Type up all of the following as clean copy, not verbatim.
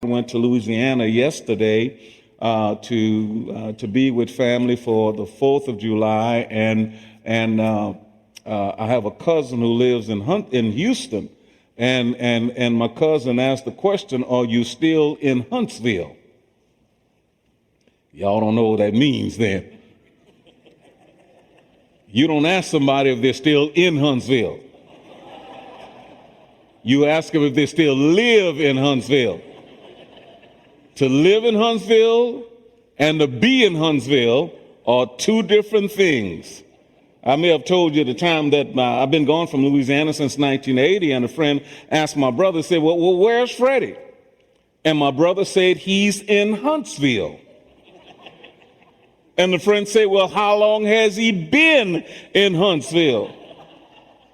went to Louisiana yesterday to be with family for the 4th of July, and I have a cousin who lives in Houston, and my cousin asked the question, "Are you still in Huntsville?" Y'all don't know what that means then. You don't ask somebody if they're still in Huntsville. You ask them if they still live in Huntsville. To live in Huntsville and to be in Huntsville are two different things. I may have told you at the time that I've been gone from Louisiana since 1980, and a friend asked my brother, said, well, where's Freddie? And my brother said, he's in Huntsville. And the friend said, well, how long has he been in Huntsville?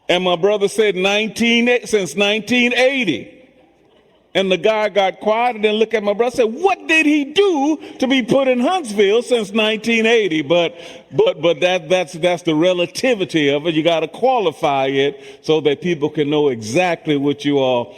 And my brother said, since 1980. And the guy got quiet and then looked at my brother and said, what did he do to be put in Huntsville since 1980? But that's the relativity of it. You got to qualify it so that people can know exactly what you're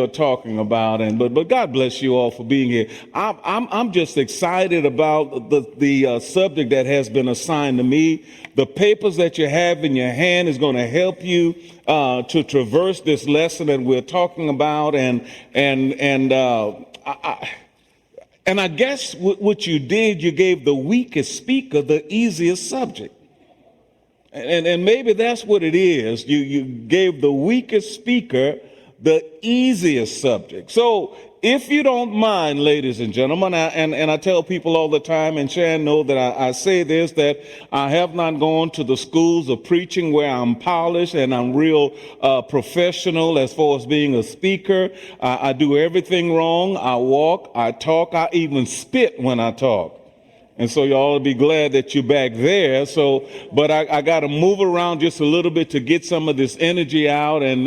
talking about. But God bless you all for being here. I'm just excited about the subject that has been assigned to me. The papers that you have in your hand is going to help you to traverse this lesson that we're talking about, and I guess what you did, you gave the weakest speaker the easiest subject, and maybe that's what it is. You gave the weakest speaker the easiest subject. So if you don't mind, ladies and gentlemen, and I tell people all the time, and Shan know that I say this, that I have not gone to the schools of preaching where I'm polished and I'm real professional as far as being a speaker. I do everything wrong. I walk, I talk, I even spit when I talk. And so y'all will be glad that you're back there. So, but I got to move around just a little bit to get some of this energy out and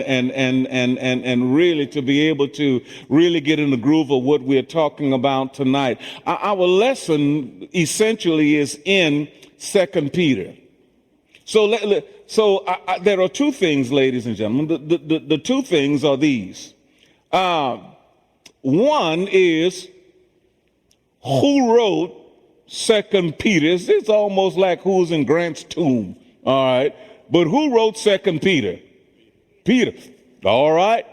really to be able to really get in the groove of what we're talking about tonight. Our lesson essentially is in 2 Peter. So there are two things, ladies and gentlemen. The two things are these. One is who wrote 2 Peter. It's almost like who's in Grant's tomb, all right? But who wrote 2 Peter? Peter, all right?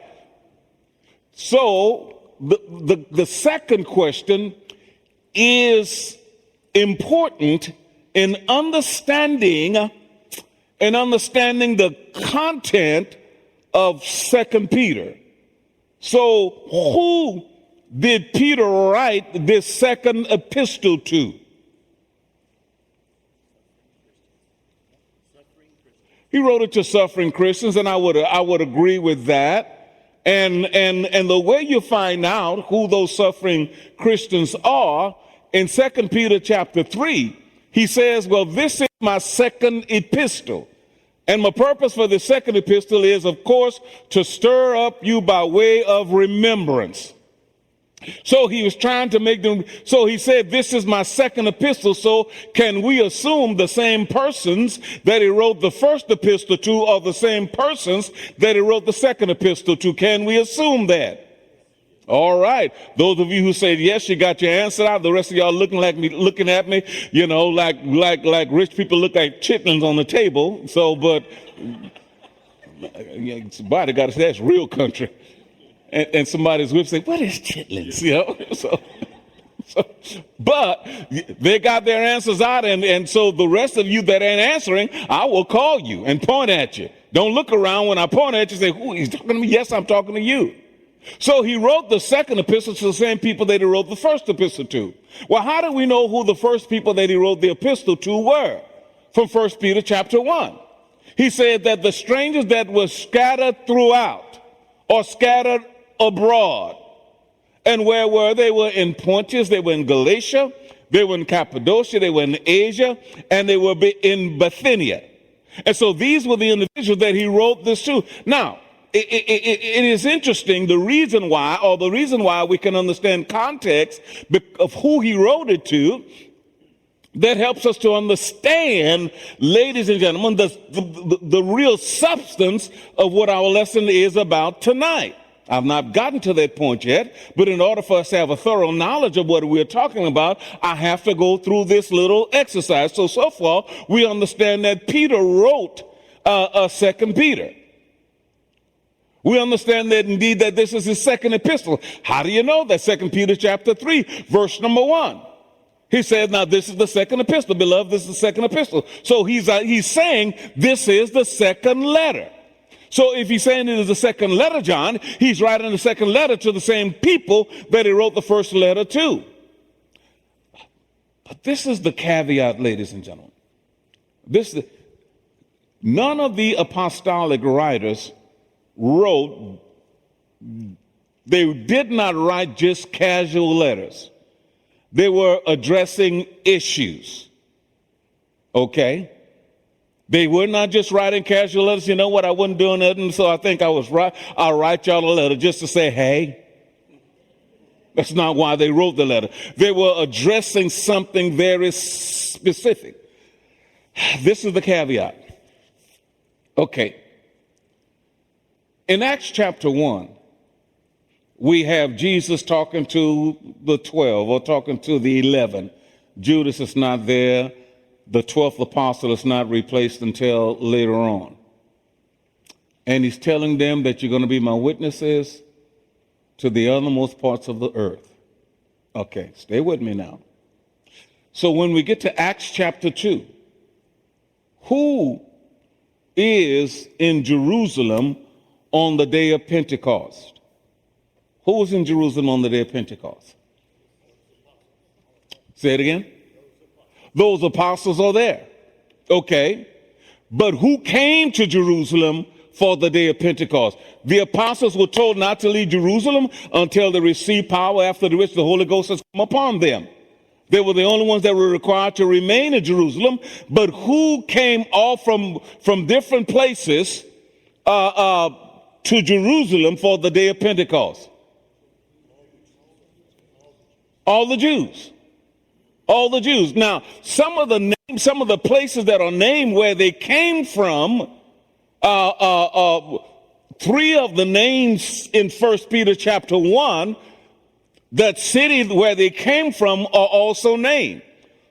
So the second question is important in understanding the content of 2 Peter. So who did Peter write this second epistle to? He wrote it to suffering Christians, and I would agree with that. And the way you find out who those suffering Christians are, in 2 Peter chapter 3, he says, well, this is my second epistle. And my purpose for the second epistle is, of course, to stir up you by way of remembrance. So he was trying to make them, so he said, this is my second epistle. So can we assume the same persons that he wrote the first epistle to are the same persons that he wrote the second epistle to? Can we assume that? All right. Those of you who say yes, you got your answer out. The rest of y'all looking at me, you know, like rich people look like chitlins on the table. So, but somebody got to say that's real country. And somebody's whip saying, what is chitlins? You know, but they got their answers out, and so the rest of you that ain't answering, I will call you and point at you. Don't look around when I point at you and say, who, he's talking to me? Yes, I'm talking to you. So he wrote the second epistle to the same people that he wrote the first epistle to. Well, how do we know who the first people that he wrote the epistle to were? From 1 Peter chapter 1. He said that the strangers that were scattered throughout or scattered abroad. And where were they? They were in Pontus, they were in Galatia, they were in Cappadocia, they were in Asia, and they were in Bithynia. And so these were the individuals that he wrote this to. Now, it is interesting, the reason why we can understand context of who he wrote it to, that helps us to understand, ladies and gentlemen, the real substance of what our lesson is about tonight. I've not gotten to that point yet, but in order for us to have a thorough knowledge of what we're talking about, I have to go through this little exercise. So far, we understand that Peter wrote Second Peter. We understand that indeed that this is his second epistle. How do you know that? 2 Peter chapter 3, verse number 1. He said, now this is the second epistle. Beloved, this is the second epistle. So he's saying this is the second letter. So if he's saying it is the second letter, John, he's writing the second letter to the same people that he wrote the first letter to. But this is the caveat, ladies and gentlemen. None of the apostolic writers they did not write just casual letters. They were addressing issues. Okay? They were not just writing casual letters. You know what? I wasn't doing nothing, so I think I was right. I'll write y'all a letter just to say, hey. That's not why they wrote the letter. They were addressing something very specific. This is the caveat. Okay. In Acts chapter 1, we have Jesus talking to the 12 or talking to the 11. Judas is not there. The 12th apostle is not replaced until later on. And he's telling them that you're going to be my witnesses to the uttermost parts of the earth. Okay, stay with me now. So when we get to Acts chapter 2, who is in Jerusalem on the day of Pentecost? Who was in Jerusalem on the day of Pentecost? Say it again. Those apostles are there. Okay. But who came to Jerusalem for the day of Pentecost? The apostles were told not to leave Jerusalem until they received power, after which the Holy Ghost has come upon them. They were the only ones that were required to remain in Jerusalem. But who came all from different places to Jerusalem for the day of Pentecost? All the Jews. All the Jews. Now, some of the places that are named where they came from, 3 of the names in 1 Peter chapter 1, that city where they came from are also named.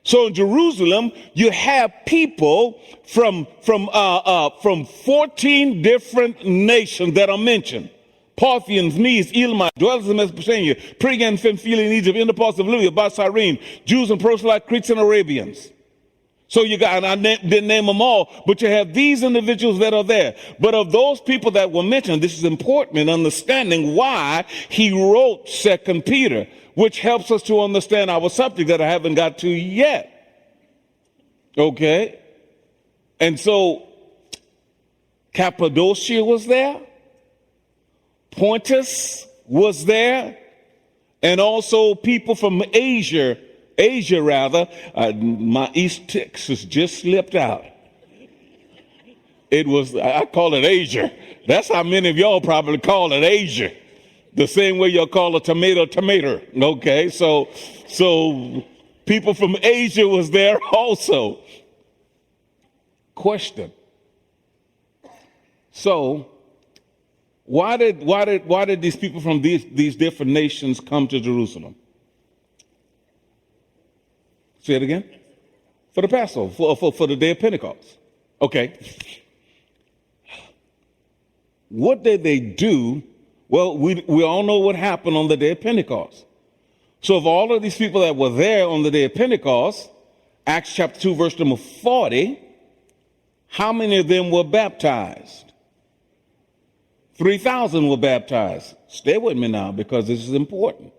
So in Jerusalem, you have people from 14 different nations that are mentioned. Parthians, Medes, Elamites, dwellers in Mesopotamia, Phrygian, Pamphylia, Egypt, in the parts of Libya, about Cyrene, Jews and proselytes, Cretes and Arabians. So you got, and I didn't name them all, but you have these individuals that are there. But of those people that were mentioned, this is important in understanding why he wrote 2 Peter, which helps us to understand our subject that I haven't got to yet. Okay? And so Cappadocia was there. Pontus was there, and also people from Asia rather. My East Texas just slipped out. I call it Asia. That's how many of y'all probably call it Asia. The same way y'all call a tomato. Okay, so people from Asia was there also. Question. So, why did these people from these different nations come to Jerusalem? Say it again. For the Passover, for the day of Pentecost. Okay. What did they do? Well, we all know what happened on the day of Pentecost. So of all of these people that were there on the day of Pentecost, Acts chapter 2, verse number 40, how many of them were baptized? 3,000 were baptized. Stay with me now, because this is important.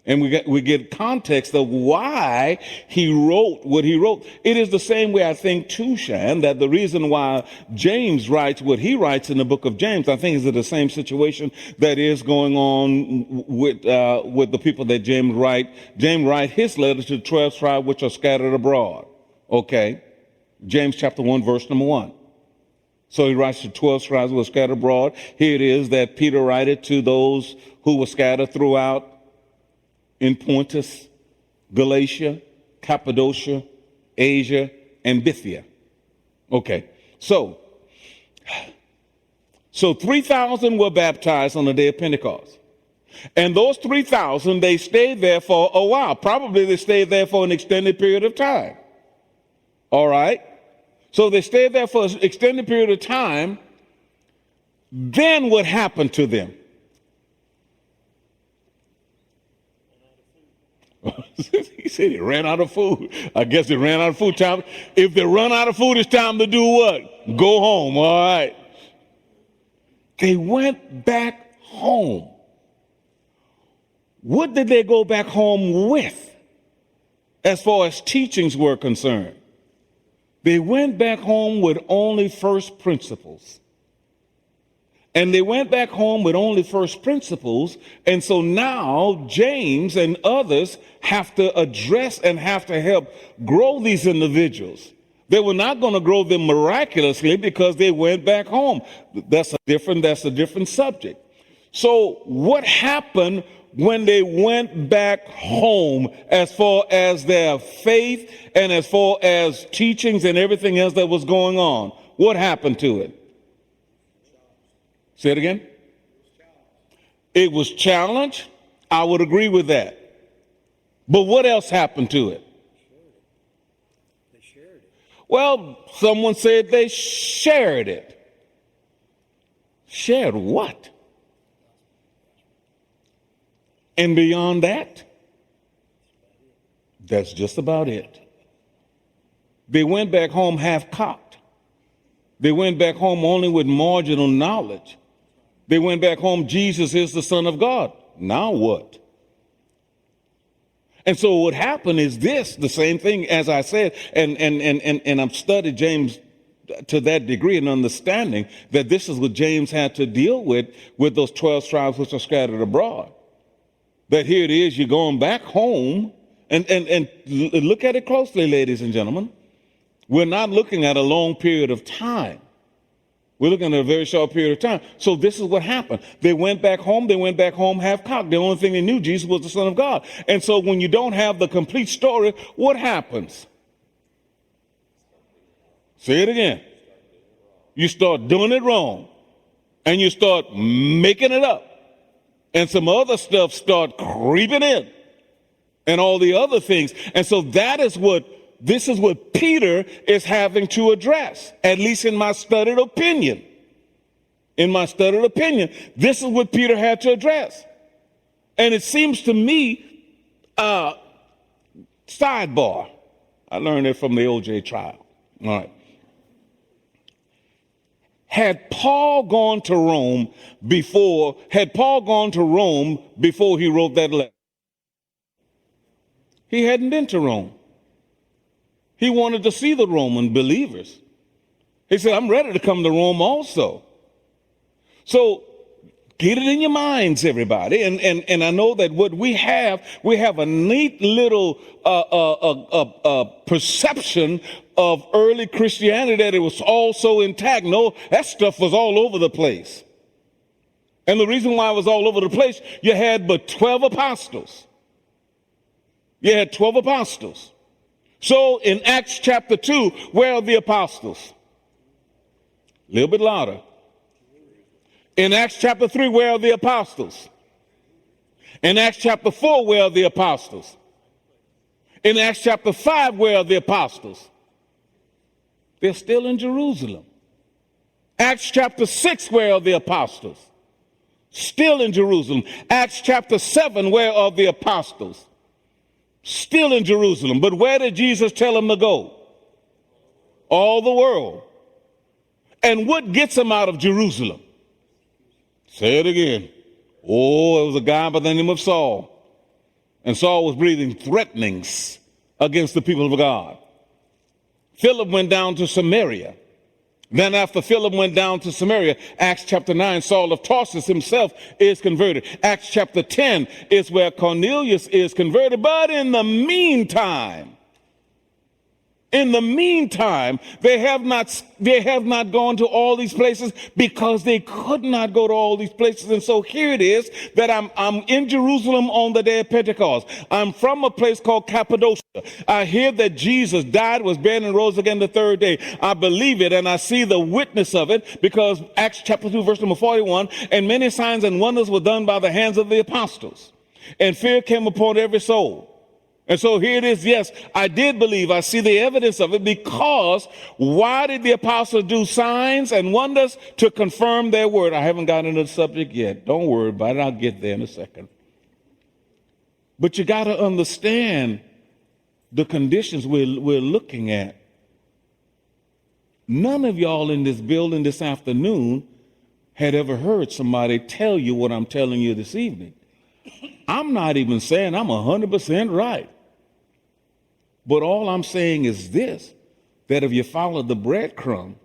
And we get context of why he wrote what he wrote. It is the same way, I think, too, Shan, that the reason why James writes what he writes in the book of James, I think is the same situation that is going on with the people that James write. James writes his letter to the 12 tribes which are scattered abroad. Okay. James chapter 1, verse number 1. So he writes to 12 tribes who were scattered abroad. Here it is that Peter writed to those who were scattered throughout in Pontus, Galatia, Cappadocia, Asia, and Bithynia. Okay, so So 3,000 were baptized on the day of Pentecost. And those 3,000, they stayed there for a while. Probably they stayed there for an extended period of time. All right? So they stayed there for an extended period of time. Then what happened to them? He said he ran out of food. I guess they ran out of food. Time. If they run out of food, it's time to do what? Go home. All right. They went back home. What did they go back home with as far as teachings were concerned? They went back home with only first principles. And they went back home with only first principles. And so now James and others have to address and have to help grow these individuals. They were not going to grow them miraculously because they went back home. That's a different subject. So what happened when they went back home as far as their faith and as far as teachings and everything else that was going on? What happened to it? Say it again. It was challenged. I would agree with that. But what else happened to it? They shared it. Well, someone said they shared it. Shared what? And beyond that, that's just about it. They went back home half-cocked. They went back home only with marginal knowledge. They went back home, Jesus is the Son of God. Now what? And so what happened is this, the same thing as I said, and I've studied James to that degree and understanding that this is what James had to deal with those 12 tribes which are scattered abroad. That here it is, you're going back home, and look at it closely, ladies and gentlemen. We're not looking at a long period of time. We're looking at a very short period of time. So this is what happened. They went back home half-cocked. The only thing they knew, Jesus was the Son of God. And so when you don't have the complete story, what happens? Say it again. You start doing it wrong. And you start making it up. And some other stuff start creeping in. And all the other things. And so this is what Peter is having to address, at least in my studied opinion. In my studied opinion, this is what Peter had to address. And it seems to me, sidebar, I learned it from the OJ trial. All right. Had Paul gone to Rome before he wrote that letter? He hadn't been to Rome. He wanted to see the Roman believers. He said, I'm ready to come to Rome also. So get it in your minds, everybody. And I know that what we have a neat little perception of early Christianity that it was all so intact. No, that stuff was all over the place. And the reason why it was all over the place, you had but 12 apostles. You had 12 apostles. So in Acts chapter 2, where are the apostles? A little bit louder. In Acts chapter 3, where are the apostles? In Acts chapter 4, where are the apostles? In Acts chapter 5, where are the apostles? They're still in Jerusalem. Acts chapter 6, where are the apostles? Still in Jerusalem. Acts chapter 7, where are the apostles? Still in Jerusalem. But where did Jesus tell them to go? All the world. And what gets them out of Jerusalem? Say it again. Oh, it was a guy by the name of Saul. And Saul was breathing threatenings against the people of God. Philip went down to Samaria. Then after Philip went down to Samaria, Acts chapter 9, Saul of Tarsus himself is converted. Acts chapter 10 is where Cornelius is converted. But in the meantime, In the meantime, they have not gone to all these places because they could not go to all these places. And so here it is that I'm in Jerusalem on the day of Pentecost. I'm from a place called Cappadocia. I hear that Jesus died, was buried, and rose again the third day. I believe it, and I see the witness of it, because Acts chapter 2, verse number 41, and many signs and wonders were done by the hands of the apostles. And fear came upon every soul. And so here it is. Yes, I did believe. I see the evidence of it, because why did the apostles do signs and wonders? To confirm their word. I haven't gotten into the subject yet. Don't worry about it. I'll get there in a second. But you got to understand the conditions we're looking at. None of y'all in this building this afternoon had ever heard somebody tell you what I'm telling you this evening. I'm not even saying I'm 100% right. But all I'm saying is this, that if you follow the breadcrumb,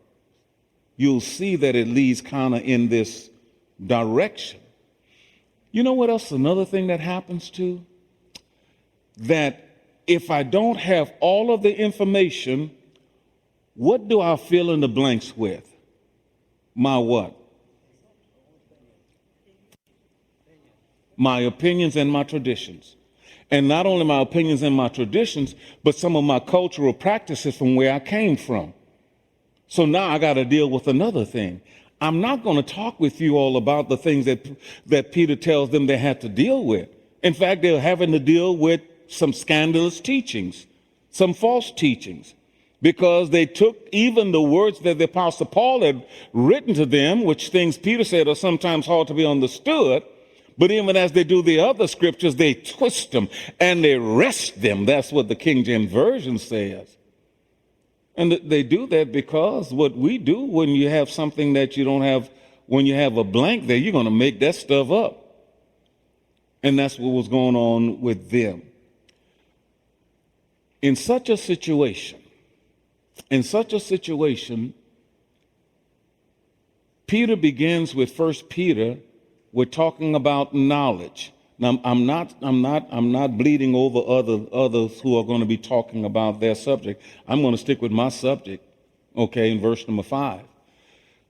you'll see that it leads kind of in this direction. You know what else? Another thing that happens too? That if I don't have all of the information, what do I fill in the blanks with? My what? My opinions and my traditions. And not only my opinions and my traditions, but some of my cultural practices from where I came from. So now I got to deal with another thing. I'm not going to talk with you all about the things that Peter tells them they had to deal with. In fact, they're having to deal with some scandalous teachings, some false teachings, because they took even the words that the Apostle Paul had written to them, which things Peter said are sometimes hard to be understood. But even as they do the other scriptures, they twist them and they wrest them. That's what the King James Version says. And they do that because what we do when you have something that you don't have, when you have a blank there, you're going to make that stuff up. And that's what was going on with them. In such a situation, Peter begins with 1 Peter. We're talking about knowledge. Now, I'm not bleeding over others who are going to be talking about their subject. I'm going to stick with my subject, okay, in verse number 5.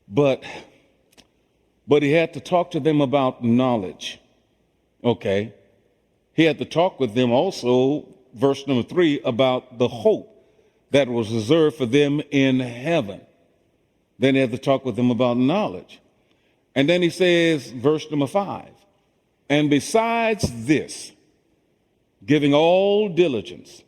But he had to talk to them about knowledge, okay. He had to talk with them also, verse number 3, about the hope that was reserved for them in heaven. Then he had to talk with them about knowledge. And then he says, verse number 5, and besides this, giving all diligence,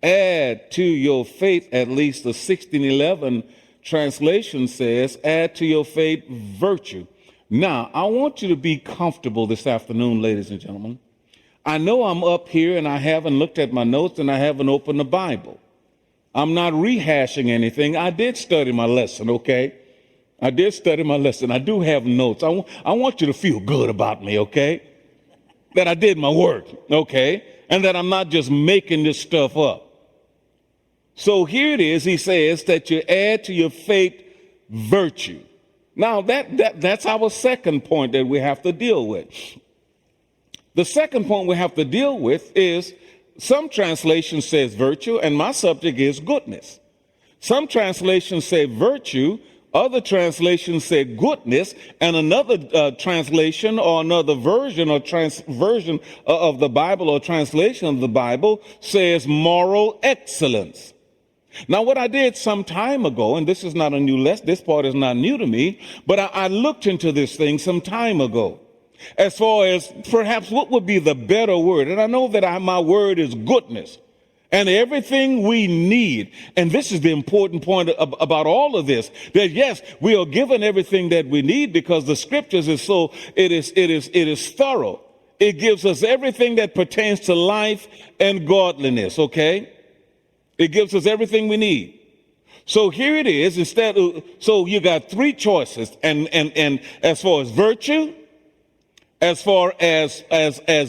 add to your faith, at least the 1611 translation says, add to your faith virtue. Now, I want you to be comfortable this afternoon, ladies and gentlemen. I know I'm up here and I haven't looked at my notes and I haven't opened the Bible. I'm not rehashing anything. I did study my lesson, okay? I did study my lesson. I do have notes. I want you to feel good about me, okay? That I did my work, okay? And that I'm not just making this stuff up. So here it is. He says that you add to your faith virtue. Now, that's our second point that we have to deal with. The second point we have to deal with is some translations says virtue, and my subject is goodness. Some translations say virtue. Other translations say goodness, and another translation or another version or version of the Bible or translation of the Bible says moral excellence. Now, what I did some time ago, and this is not a new lesson, this part is not new to me, but I looked into this thing some time ago as far as perhaps what would be the better word. And I know that my word is goodness. And everything we need, and this is the important point about all of this, that yes, we are given everything that we need because the scriptures is so, it is thorough. It gives us everything that pertains to life and godliness, okay? It gives us everything we need. So here it is, so you got three choices, and as far as virtue, as far as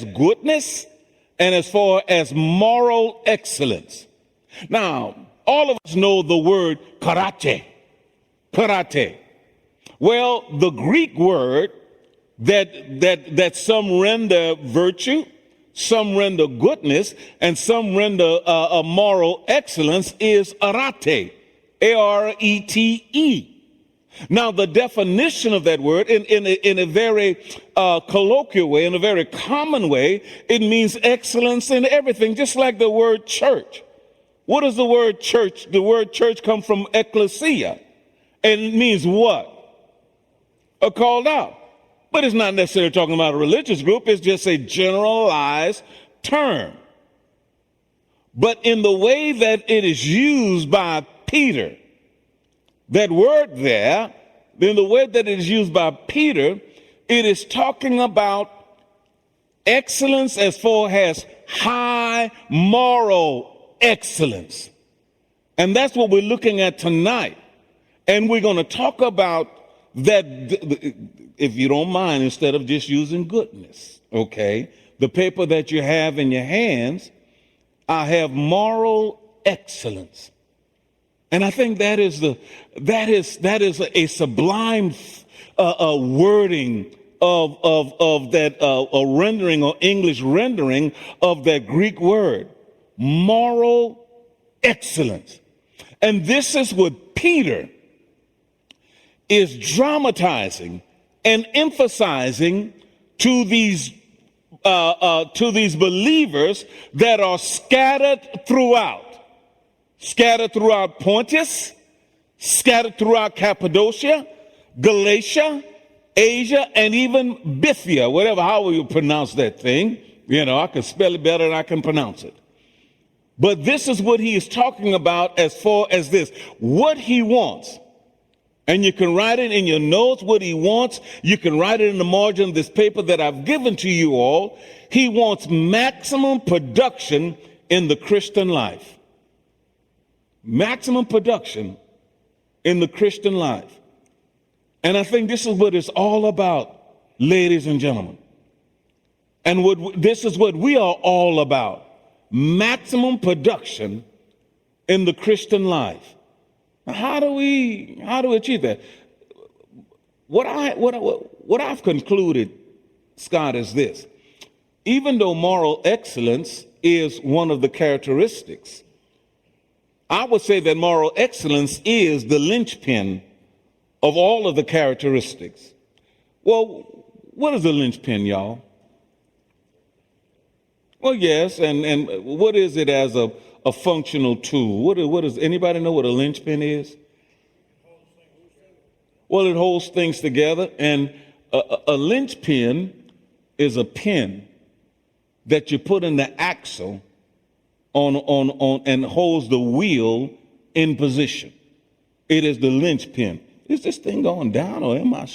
goodness, and as far as moral excellence. Now, all of us know the word karate. Well, the Greek word that some render virtue, some render goodness, and some render a moral excellence is arete, A-R-E-T-E. Now, the definition of that word in a very colloquial way, in a very common way, it means excellence in everything, just like the word church. What does the word church? The word church comes from ecclesia, and it means what? A called out. But it's not necessarily talking about a religious group. It's just a generalized term. But in the way that it is used by Peter, that word there, in the way that it is used by Peter, it is talking about excellence as far as high moral excellence. And that's what we're looking at tonight. And we're going to talk about that, if you don't mind, instead of just using goodness, okay? The paper that you have in your hands, I have moral excellence. And I think that is a sublime wording of that a rendering or English rendering of that Greek word, moral excellence. And this is what Peter is dramatizing and emphasizing to these believers that are scattered throughout Pontus, scattered throughout Cappadocia, Galatia, Asia, and even Bithynia, however you pronounce that thing. You know, I can spell it better than I can pronounce it. But this is what he is talking about as far as this, what he wants. And you can write it in your notes, what he wants. You can write it in the margin of this paper that I've given to you all. He wants maximum production in the Christian life. Maximum production in the Christian life. And I think this is what it's all about, ladies and gentlemen. And this is what we are all about. Maximum production in the Christian life. Now, how do we achieve that? What I've concluded, Scott, is this. Even though moral excellence is one of the characteristics, I would say that moral excellence is the linchpin of all of the characteristics. Well, what is a linchpin, y'all? Well, yes, and what is it as a functional tool? What is anybody know what a linchpin is? Well, it holds things together, and a linchpin is a pin that you put in the axle on and holds the wheel in position. It is the linchpin. Is this thing going down, or am I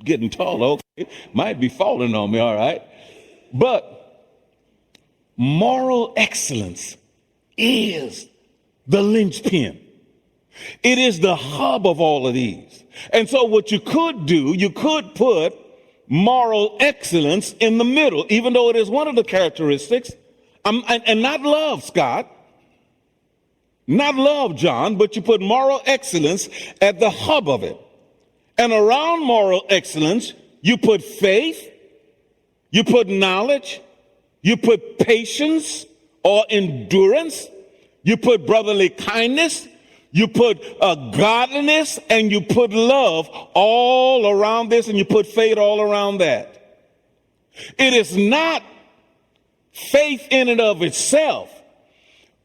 getting taller? Okay, it might be falling on me, all right. But moral excellence is the linchpin. It is the hub of all of these. And so what you could do, you could put moral excellence in the middle, even though it is one of the characteristics. And not love, Scott, not love, John, but you put moral excellence at the hub of it. And around moral excellence, you put faith, you put knowledge, you put patience or endurance, you put brotherly kindness, you put godliness, and you put love all around this, and you put faith all around that. It is not faith in and of itself,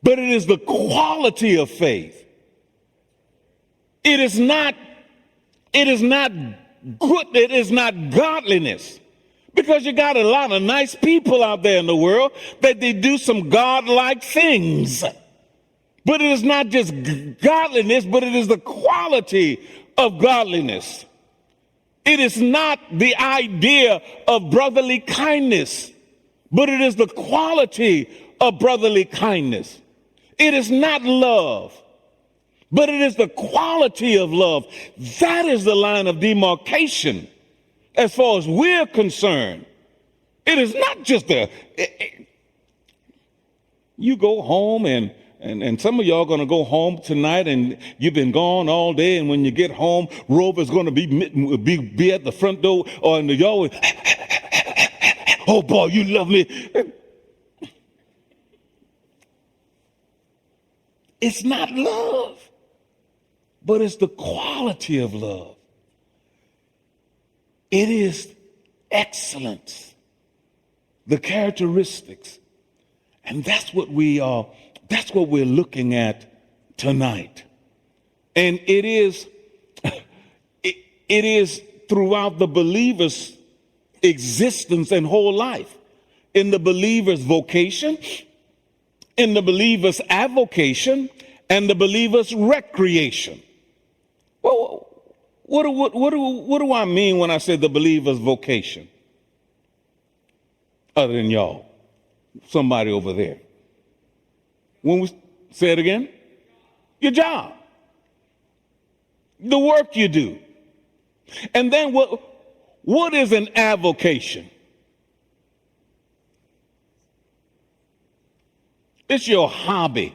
but it is the quality of faith. It is not good, it is not godliness. Because you got a lot of nice people out there in the world that they do some godlike things. But it is not just godliness, but it is the quality of godliness. It is not the idea of brotherly kindness, but it is the quality of brotherly kindness. It is not love, but it is the quality of love. That is the line of demarcation as far as we're concerned. It is not just you go home and some of y'all going to go home tonight and you've been gone all day, and when you get home, Rover's going to be at the front door or in the yard. Oh boy, you love me. It's not love, but it's the quality of love. It is excellence, the characteristics. And that's what we're looking at tonight. And it is throughout the believer's existence and whole life. In the believer's vocation, in the believer's avocation, and the believer's recreation. Well, what do I mean when I say the believer's vocation? Other than y'all, somebody over there. When we say it again, your job, the work you do. And then what is an avocation? It's your hobby.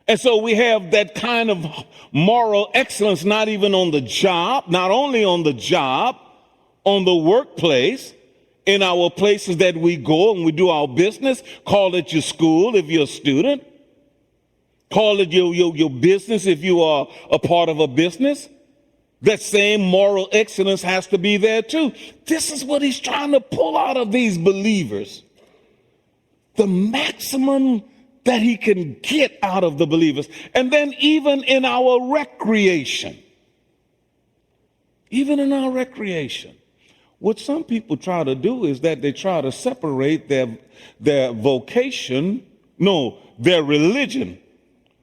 And so we have that kind of moral excellence, not even on the job, not only on the job, on the workplace, in our places that we go and we do our business. Call it your school if you're a student. Call it your business if you are a part of a business. That same moral excellence has to be there too. This is what he's trying to pull out of these believers. The maximum that he can get out of the believers. And then even in our recreation. Even in our recreation. What some people try to do is that they try to separate their religion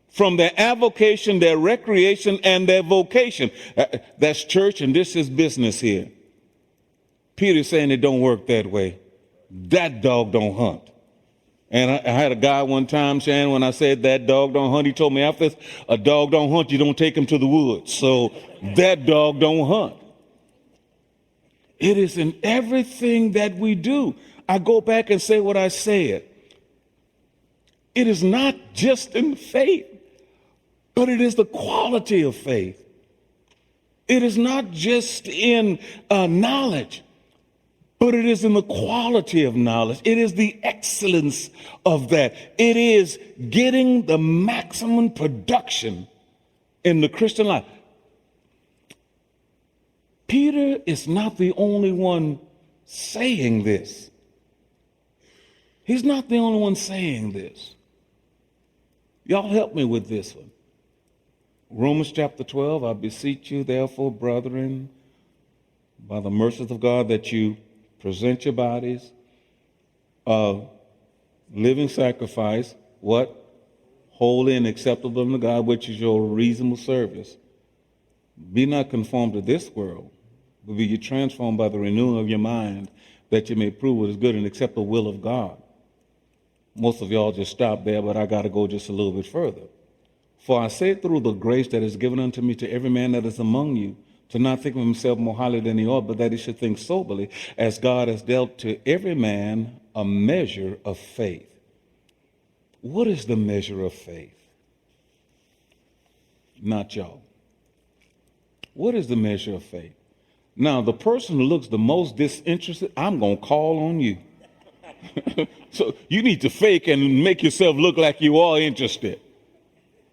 from their avocation, their recreation, and their vocation. That's church and this is business here. Peter's saying it don't work that way. That dog don't hunt. And I had a guy one time, Shannon, when I said that dog don't hunt, he told me after this, a dog don't hunt, you don't take him to the woods. So that dog don't hunt. It is in everything that we do. I go back and say what I said. It is not just in faith, but it is the quality of faith. It is not just in knowledge, but it is in the quality of knowledge. It is the excellence of that. It is getting the maximum production in the Christian life. Peter is not the only one saying this. He's not the only one saying this. Y'all help me with this one. Romans chapter 12, I beseech you, therefore, brethren, by the mercies of God, that you present your bodies a living sacrifice, what? Holy and acceptable unto God, which is your reasonable service. Be not conformed to this world, but be ye transformed by the renewing of your mind, that you may prove what is good and acceptable will of God. Most of y'all just stop there, but I got to go just a little bit further. For I say through the grace that is given unto me to every man that is among you, to not think of himself more highly than he ought, but that he should think soberly, as God has dealt to every man a measure of faith. What is the measure of faith? Not y'all. What is the measure of faith? Now, the person who looks the most disinterested, I'm going to call on you. So you need to fake and make yourself look like you are interested.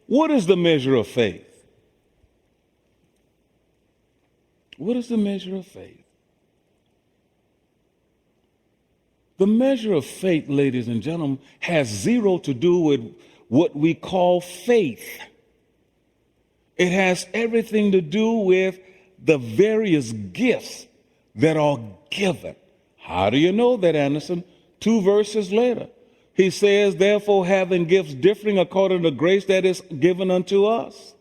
What is the measure of faith? What is the measure of faith? The measure of faith, ladies and gentlemen, has zero to do with what we call faith. It has everything to do with the various gifts that are given. How do you know that, Anderson? 2 verses later. He says, therefore, having gifts differing according to grace that is given unto us.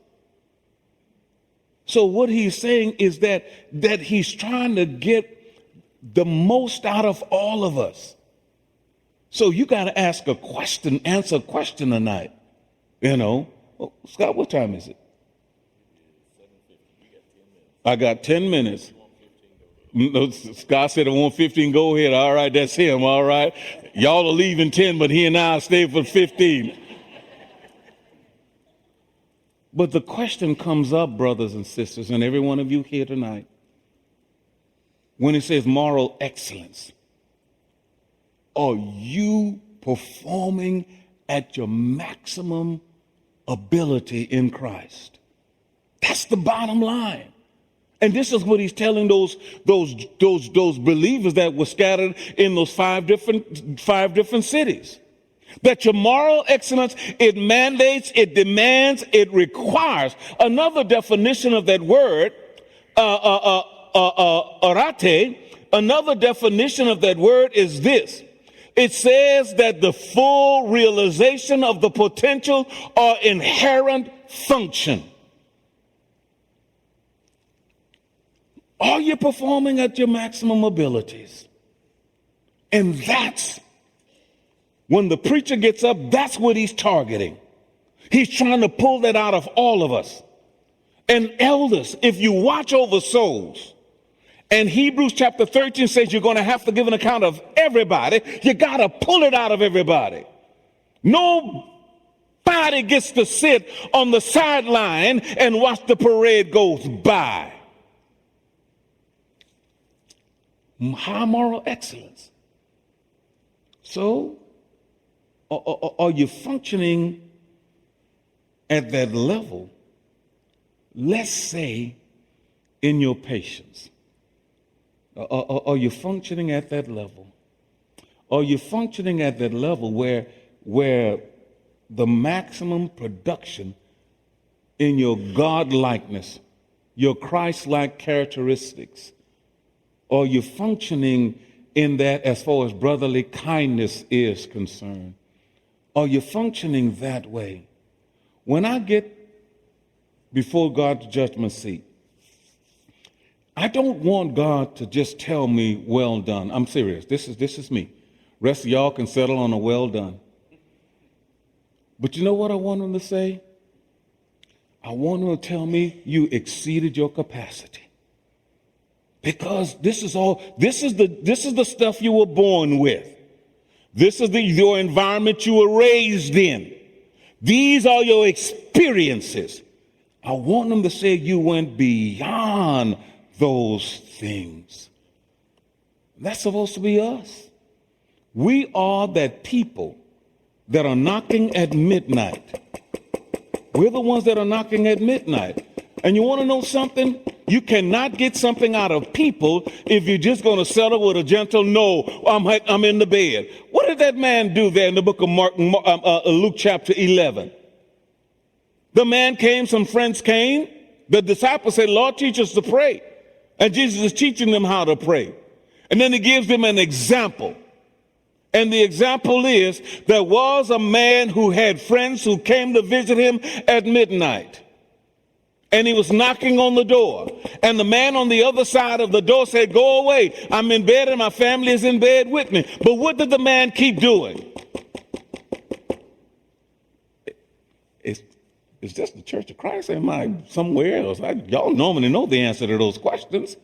So what he's saying is that he's trying to get the most out of all of us. So you got to ask a question, answer a question tonight. You know, well, Scott, what time is it? I got 10 minutes. No, Scott said I want 15, go ahead. All right, that's him, all right. Y'all are leaving 10, but he and I stay for 15. But the question comes up, brothers and sisters, and every one of you here tonight, when it says moral excellence, are you performing at your maximum ability in Christ. That's the bottom line. And this is what he's telling those believers that were scattered in those five different cities. That your moral excellence, it mandates, it demands, it requires. Another definition of that word, orate, another definition of that word is this. It says that the full realization of the potential or inherent function. Are you performing at your maximum abilities? And that's when the preacher gets up, that's what he's targeting. He's trying to pull that out of all of us. And elders, if you watch over souls, and Hebrews chapter 13 says you're going to have to give an account of everybody, you got to pull it out of everybody. Nobody gets to sit on the sideline and watch the parade goes by. High moral excellence. So, are you functioning at that level, let's say, in your patience? Are you functioning at that level? Are you functioning at that level where the maximum production in your God-likeness, your Christ-like characteristics, are you functioning in that as far as brotherly kindness is concerned? Are you functioning that way? When I get before God's judgment seat, I don't want God to just tell me, well done. I'm serious. This is me. Rest of y'all can settle on a well done. But you know what I want him to say? I want him to tell me you exceeded your capacity. Because this is the stuff you were born with. This is your environment you were raised in. These are your experiences. I want them to say you went beyond those things. That's supposed to be us. We are that people that are knocking at midnight. We're the ones that are knocking at midnight. And you want to know something? You cannot get something out of people if you're just going to settle with a gentle no. I'm in the bed. What did that man do there in the book of Luke chapter 11? The man came, some friends came. The disciples said, Lord, teach us to pray. And Jesus is teaching them how to pray. And then he gives them an example. And the example is, there was a man who had friends who came to visit him at midnight. And he was knocking on the door. And the man on the other side of the door said, go away. I'm in bed and my family is in bed with me. But what did the man keep doing? It's just the Church of Christ. Am I somewhere else? Y'all normally know the answer to those questions.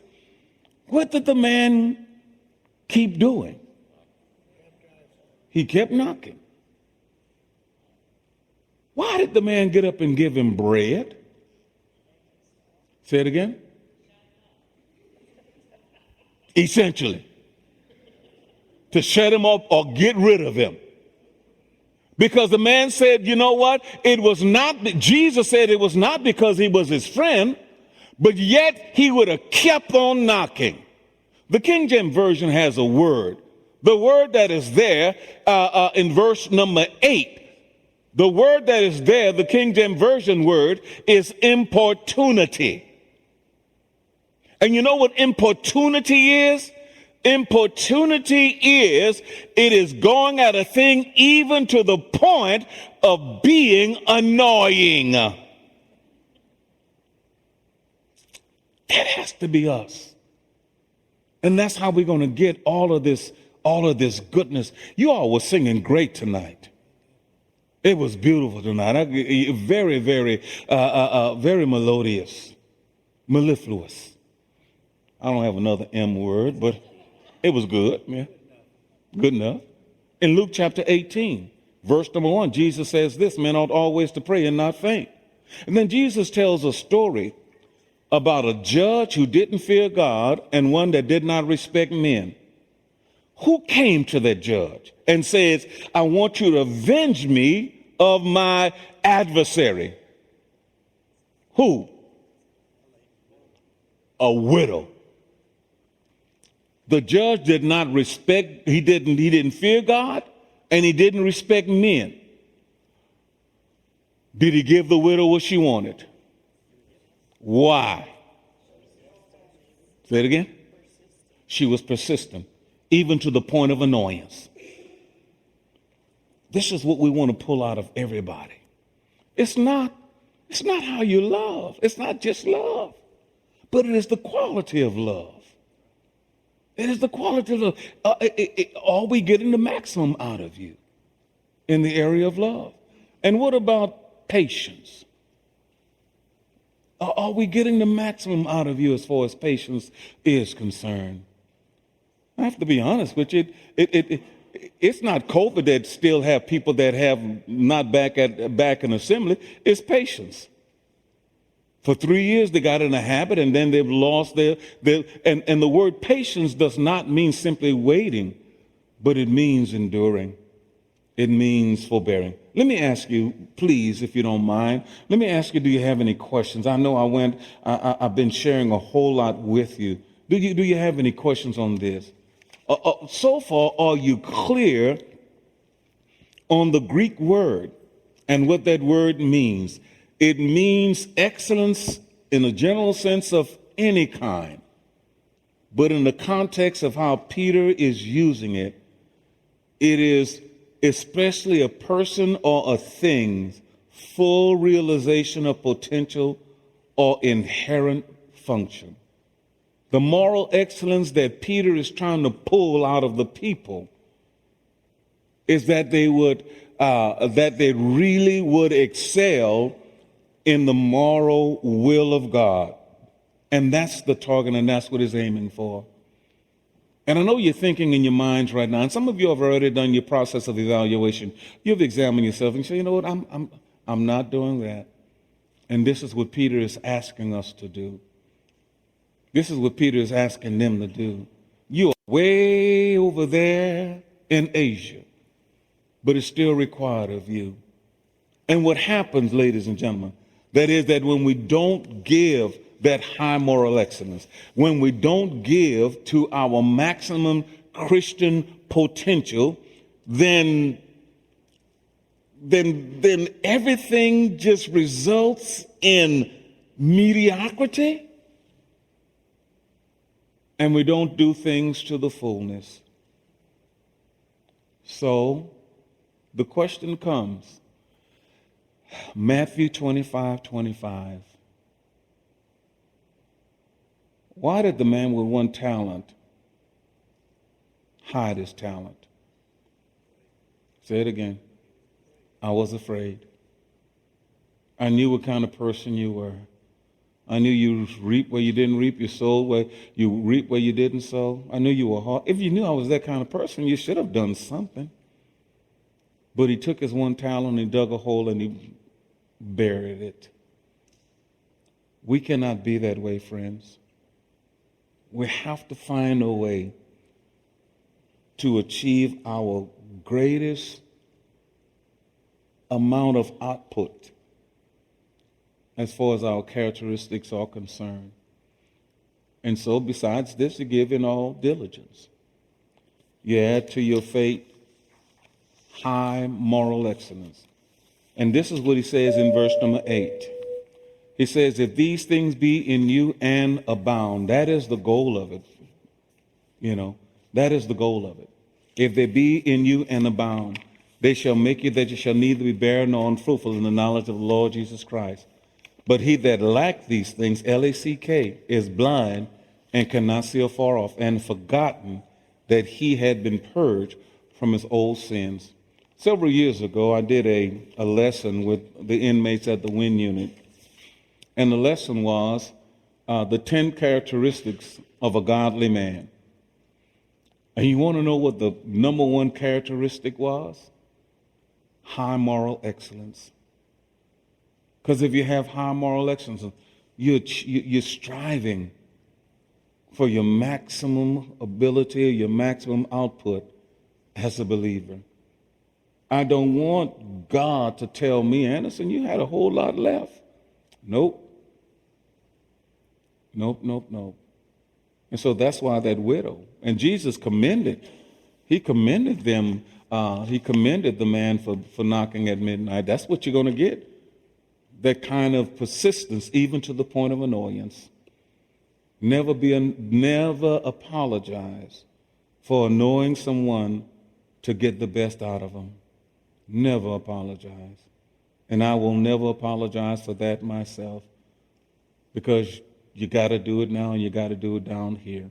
What did the man keep doing? He kept knocking. Why did the man get up and give him bread? Say it again. Essentially. To shut him up or get rid of him. Because the man said, you know what? It was not, Jesus said it was not because he was his friend, but yet he would have kept on knocking. The King James Version has a word. The word that is there in verse number 8. The word that is there, the King James Version word, is importunity. And you know what importunity is? Importunity is, it is going at a thing even to the point of being annoying. That has to be us. And that's how we're going to get all of this goodness. You all were singing great tonight. It was beautiful tonight. Very, very, very melodious. Mellifluous. I don't have another M word, but it was good. Yeah. Good enough. In Luke chapter 18, verse number 1, Jesus says this, men ought always to pray and not faint. And then Jesus tells a story about a judge who didn't fear God and one that did not respect men. Who came to that judge and says, I want you to avenge me of my adversary. Who? A widow. The judge did not respect, he didn't fear God, and he didn't respect men. Did he give the widow what she wanted? Why? Say it again. She was persistent, even to the point of annoyance. This is what we want to pull out of everybody. It's not how you love. It's not just love, but it is the quality of love. It is the quality of love. Are we getting the maximum out of you in the area of love? And what about patience? Are we getting the maximum out of you as far as patience is concerned? I have to be honest with you. It's not COVID that still have people that have not back in assembly. It's patience. For 3 years they got in a habit, and then they've lost and the word patience does not mean simply waiting, but it means enduring. It means forbearing. Let me ask you, please, if you don't mind, let me ask you, do you have any questions? I know I've been sharing a whole lot with you. Do you have any questions on this? So far, are you clear on the Greek word and what that word means? It means excellence in a general sense of any kind. But in the context of how Peter is using it, it is especially a person or a thing's full realization of potential or inherent function. The moral excellence that Peter is trying to pull out of the people is that they really would excel in the moral will of God. And that's the target, and that's what he's aiming for. And I know you're thinking in your minds right now, and some of you have already done your process of evaluation. You've examined yourself and say, you know what, I'm not doing that. And this is what Peter is asking us to do. This is what Peter is asking them to do. You are way over there in Asia, but it's still required of you. And what happens, ladies and gentlemen, that is that when we don't give that high moral excellence, when we don't give to our maximum Christian potential, then everything just results in mediocrity, and we don't do things to the fullness. So the question comes, Matthew 25:25. Why did the man with one talent hide his talent? Say it again. I was afraid. I knew what kind of person you were. I knew you reap where you didn't reap, you sow where you reap where you didn't sow. I knew you were hard. If you knew I was that kind of person, you should have done something. But he took his one talent and he dug a hole and he buried it. We cannot be that way, friends. We have to find a way to achieve our greatest amount of output as far as our characteristics are concerned. And so besides this, you give in all diligence. You add to your faith high moral excellence. And this is what he says in verse number 8. He says, if these things be in you and abound, that is the goal of it. That is the goal of it. If they be in you and abound, they shall make you that you shall neither be barren nor unfruitful in the knowledge of the Lord Jesus Christ. But he that lack these things, L-A-C-K, is blind and cannot see afar off, and forgotten that he had been purged from his old sins. Several years ago, I did a lesson with the inmates at the WIN unit. And the lesson was the 10 characteristics of a godly man. And you want to know what the number one characteristic was? High moral excellence. Because if you have high moral excellence, you're striving for your maximum ability, your maximum output as a believer. I don't want God to tell me, Anderson, you had a whole lot left. Nope. Nope, nope, nope. And so that's why that widow, and Jesus he commended them, he commended the man for knocking at midnight. That's what you're going to get. That kind of persistence, even to the point of annoyance. Never apologize for annoying someone to get the best out of them. Never apologize. And I will never apologize for that myself, because you got to do it now and you got to do it down here.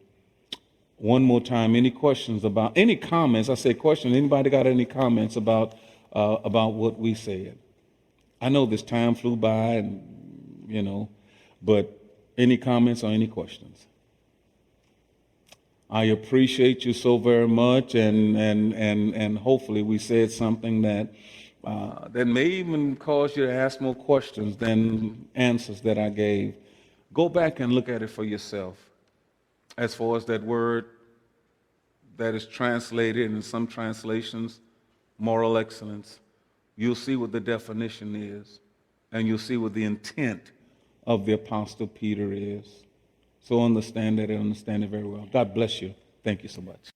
One more time, any questions about, any comments? I say questions. Anybody got any comments about what we said? I know this time flew by, and but any comments or any questions? I appreciate you so very much, and hopefully we said something that may even cause you to ask more questions than answers that I gave. Go back and look at it for yourself. As far as that word that is translated in some translations, moral excellence, you'll see what the definition is, and you'll see what the intent of the Apostle Peter is. So understand that and understand it very well. God bless you. Thank you so much.